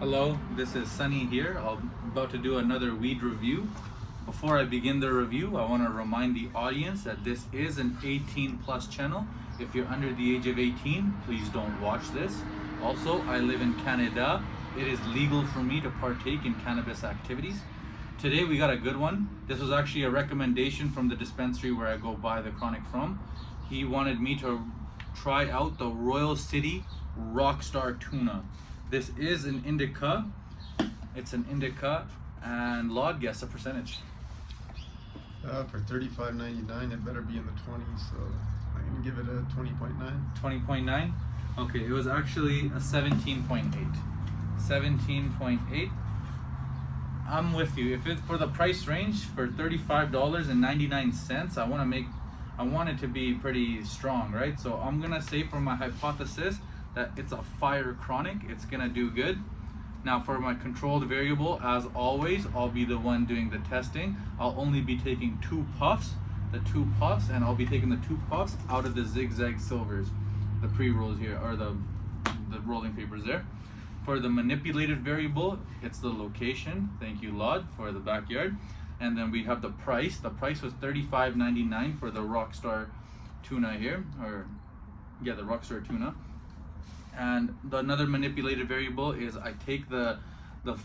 Hello, this is Sunny here. I'm about to do another weed review. Before I begin the review, I want to remind the audience that this is an 18 plus channel. If you're under the age of 18, please don't watch this. Also, I live in Canada. It is legal for me to partake in cannabis activities. Today we got a good one. This was actually a recommendation from the dispensary where I go buy the chronic from. He wanted me to try out the Royal City Rockstar Tuna. This is an indica. It's an indica, and Laud, guess the percentage. For $35.99, it better be in the 20s, so I'm gonna give it a 20.9. 20.9. Okay, it was actually a 17.8. 17.8. I'm with you. If it's for the price range for $35.99, I want it to be pretty strong, right? So I'm gonna say for my hypothesis that it's a fire chronic. It's gonna do good. Now for my controlled variable, as always, I'll be the one doing the testing. I'll only be taking two puffs, and I'll be taking the two puffs out of the zigzag silvers, the pre-rolls here, or the rolling papers there. For the manipulated variable, it's the location. Thank you, Laud, for the backyard. And then we have the price. The price was $35.99 for the Rockstar Tuna here, the Rockstar Tuna. And another manipulated variable is I take the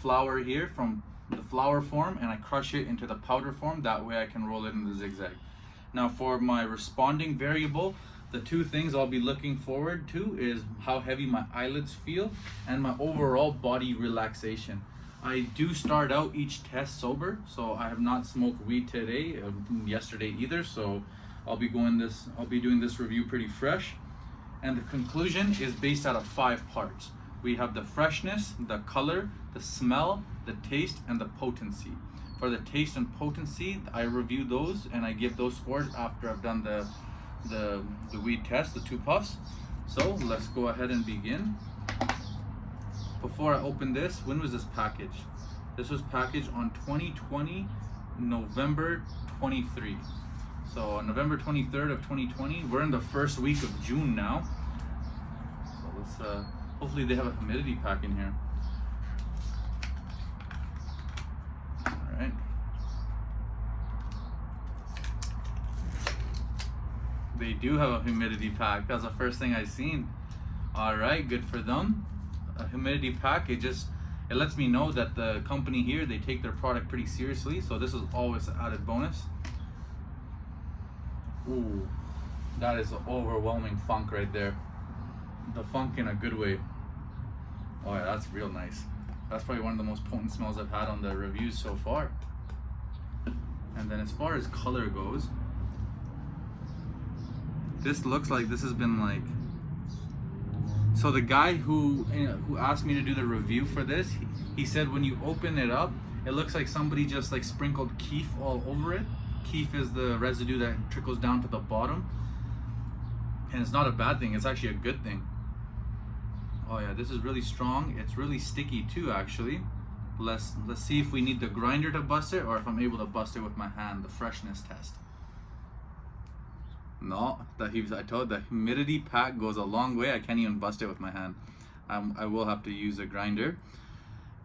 flour here from the flour form and I crush it into the powder form. That way I can roll it in the zigzag. Now for my responding variable, the two things I'll be looking forward to is how heavy my eyelids feel and my overall body relaxation. I do start out each test sober, so I have not smoked weed today, yesterday either. So I'll be doing this review pretty fresh. And the conclusion is based out of 5 parts. We have the freshness, the color, the smell, the taste, and the potency. For the taste and potency, I review those and I give those scores after I've done the weed test, the 2 puffs. So let's go ahead and begin. Before I open this, when was this packaged? This was packaged on 2020, November 23. So on November 23rd of 2020, we're in the first week of June now. So let's, hopefully they have a humidity pack in here. All right. They do have a humidity pack. That's the first thing I've seen. All right, good for them. A humidity pack, it lets me know that the company here, they take their product pretty seriously. So this is always an added bonus. Ooh, that is an overwhelming funk right there. The funk in a good way. Oh yeah, that's real nice. That's probably one of the most potent smells I've had on the reviews so far. And then as far as color goes, this looks like this has been like, so the guy who asked me to do the review for this, he said when you open it up, it looks like somebody just like sprinkled keef all over it. Keef is the residue that trickles down to the bottom, and it's not a bad thing, it's actually a good thing. Oh yeah, this is really strong. It's really sticky too, actually. Let's see if we need the grinder to bust it or if I'm able to bust it with my hand, the freshness test. No, I told the humidity pack goes a long way. I can't even bust it with my hand. I will have to use a grinder.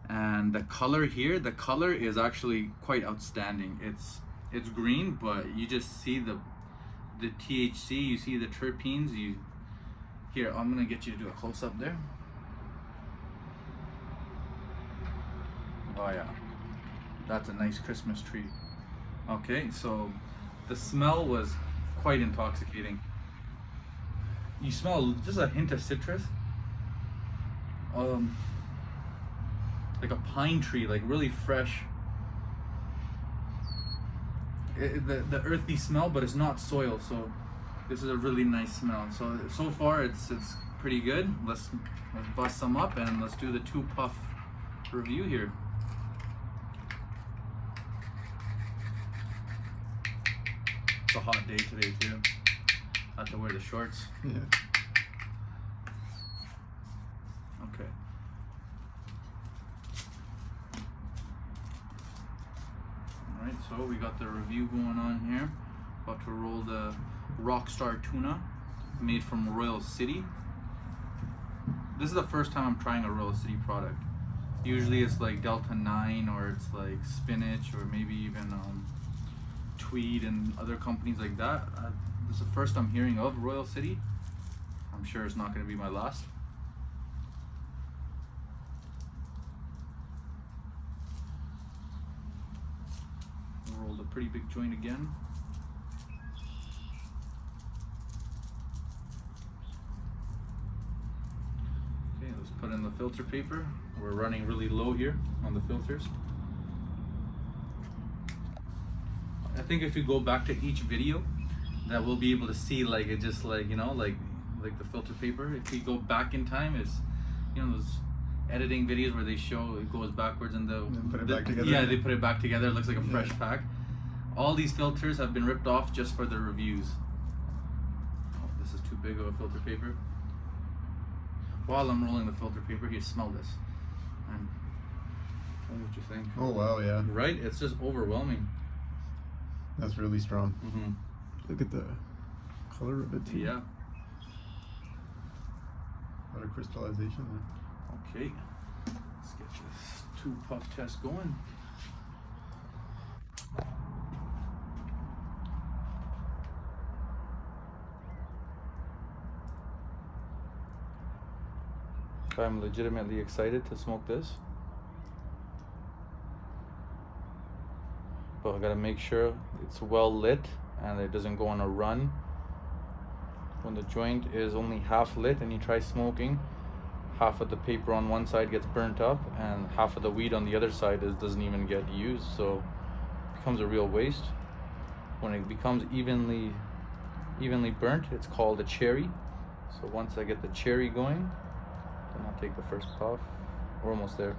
And the color here, the color is actually quite outstanding. It's green, but you just see the THC, you see the terpenes. Here, I'm gonna get you to do a close-up there. Oh yeah, that's a nice Christmas tree. Okay, so the smell was quite intoxicating. You smell just a hint of citrus. Like a pine tree, like really fresh. The earthy smell, but it's not soil, so this is a really nice smell. So far it's pretty good. Let's bust some up and let's do the 2 puff review here. It's a hot day today too. I have to wear the shorts. Yeah. Okay. Alright, so we got the review going on here. About to roll the Rockstar Tuna, made from Royal City. This is the first time I'm trying a Royal City product. Usually it's like Delta 9 or it's like spinach or maybe even Tweed and other companies like that. This is the first I'm hearing of Royal City. I'm sure it's not going to be my last. Rolled a pretty big joint again. Okay, let's put in the filter paper. We're running really low here on the filters. I think if you go back to each video, that we'll be able to see like it just like, you know, like the filter paper. If you go back in time, it's, you know, those editing videos where they show it goes backwards and put it back together. Yeah, they put it back together. It looks like a fresh pack. All these filters have been ripped off just for the reviews. Oh, this is too big of a filter paper. While I'm rolling the filter paper, here, smell this. And tell me what you think. Oh wow, yeah. Right? It's just overwhelming. That's really strong. Mm-hmm. Look at the color of it too. Yeah. A lot of crystallization there. Okay. Let's get this 2 puff test going. I'm legitimately excited to smoke this. But I gotta make sure it's well lit and it doesn't go on a run. When the joint is only half lit and you try smoking, half of the paper on one side gets burnt up and half of the weed on the other side doesn't even get used, so it becomes a real waste. When it becomes evenly burnt, it's called a cherry. So once I get the cherry going, then I'll take the first puff. We're almost there.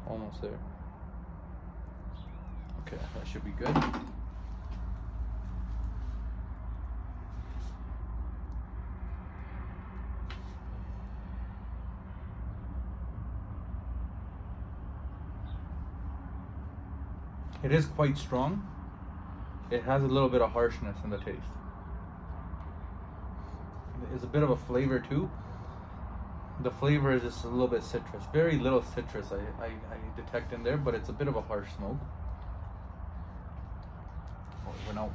Almost there. Okay, that should be good. It is quite strong. It has a little bit of harshness in the taste. There's a bit of a flavor too. The flavor is just a little bit citrus. Very little citrus I detect in there, but it's a bit of a harsh smoke. Oh, it went out.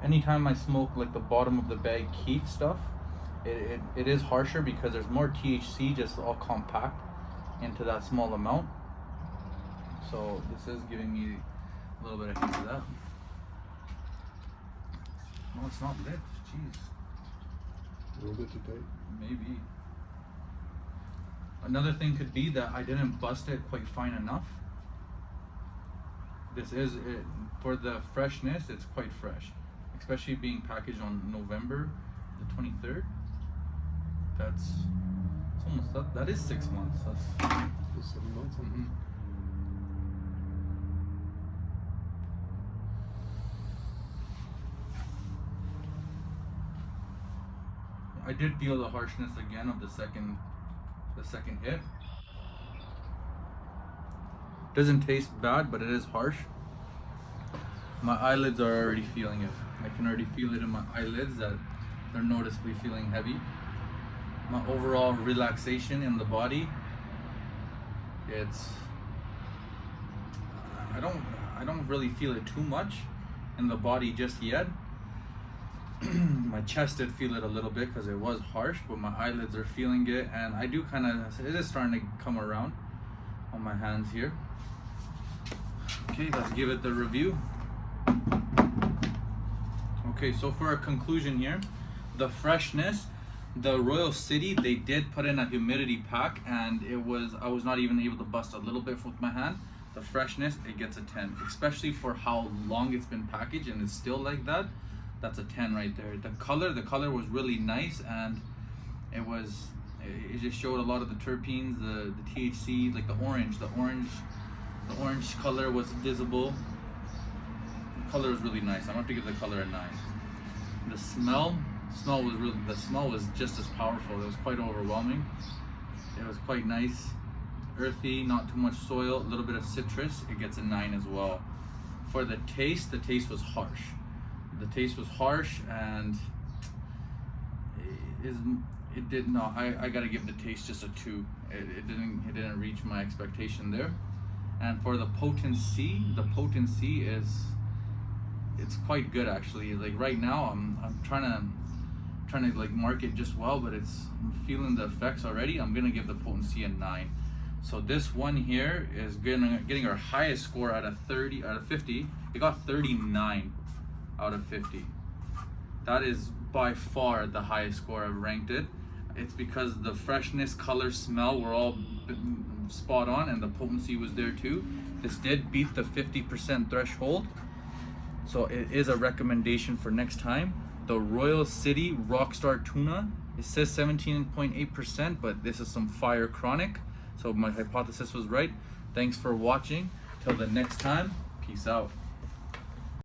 Anytime I smoke like the bottom of the bag keef stuff, it is harsher because there's more THC just all compact into that small amount. So this is giving me a little bit of hint of that. No, it's not lit. Jeez. A little bit too tight. Maybe. Another thing could be that I didn't bust it quite fine enough. This is it for the freshness. It's quite fresh, especially being packaged on November the 23rd. It's almost that is 6 months. That's 7 months. mm-hmm. I did feel the harshness again of the second hit. Doesn't taste bad, but it is harsh. My eyelids are already feeling it. I can already feel it in my eyelids that they're noticeably feeling heavy. My overall relaxation in the body, I don't really feel it too much in the body just yet. My chest did feel it a little bit because it was harsh, but my eyelids are feeling it, and I do it is starting to come around on my hands here. Okay, let's give it the review. Okay, so for a conclusion here, the freshness, the Royal City, they did put in a humidity pack, and I was not even able to bust a little bit with my hand. The freshness, it gets a 10, especially for how long it's been packaged and it's still like that. That's a 10 right there. The color was really nice, and it just showed a lot of the terpenes, the THC, like the orange color was visible. The color was really nice. I'm gonna have to give the color a 9. The smell was just as powerful. It was quite overwhelming. It was quite nice, earthy, not too much soil, a little bit of citrus. It gets a 9 as well. For the taste was harsh. The taste was harsh, and it did not. I gotta give the taste just a 2. It didn't reach my expectation there. And for the potency is, it's quite good actually. Like right now I'm trying to like mark it just well, but I'm feeling the effects already. I'm gonna give the potency a 9. So this one here is getting our highest score out of 50. It got 39 out of 50. That is by far the highest score I've ranked it. It's because the freshness, color, smell were all spot on, and the potency was there too. This did beat the 50% threshold, so it is a recommendation for next time. The Royal City Rockstar Tuna, it says 17.8%, but this is some fire chronic, so my hypothesis was right. Thanks for watching. Till the next time, peace out.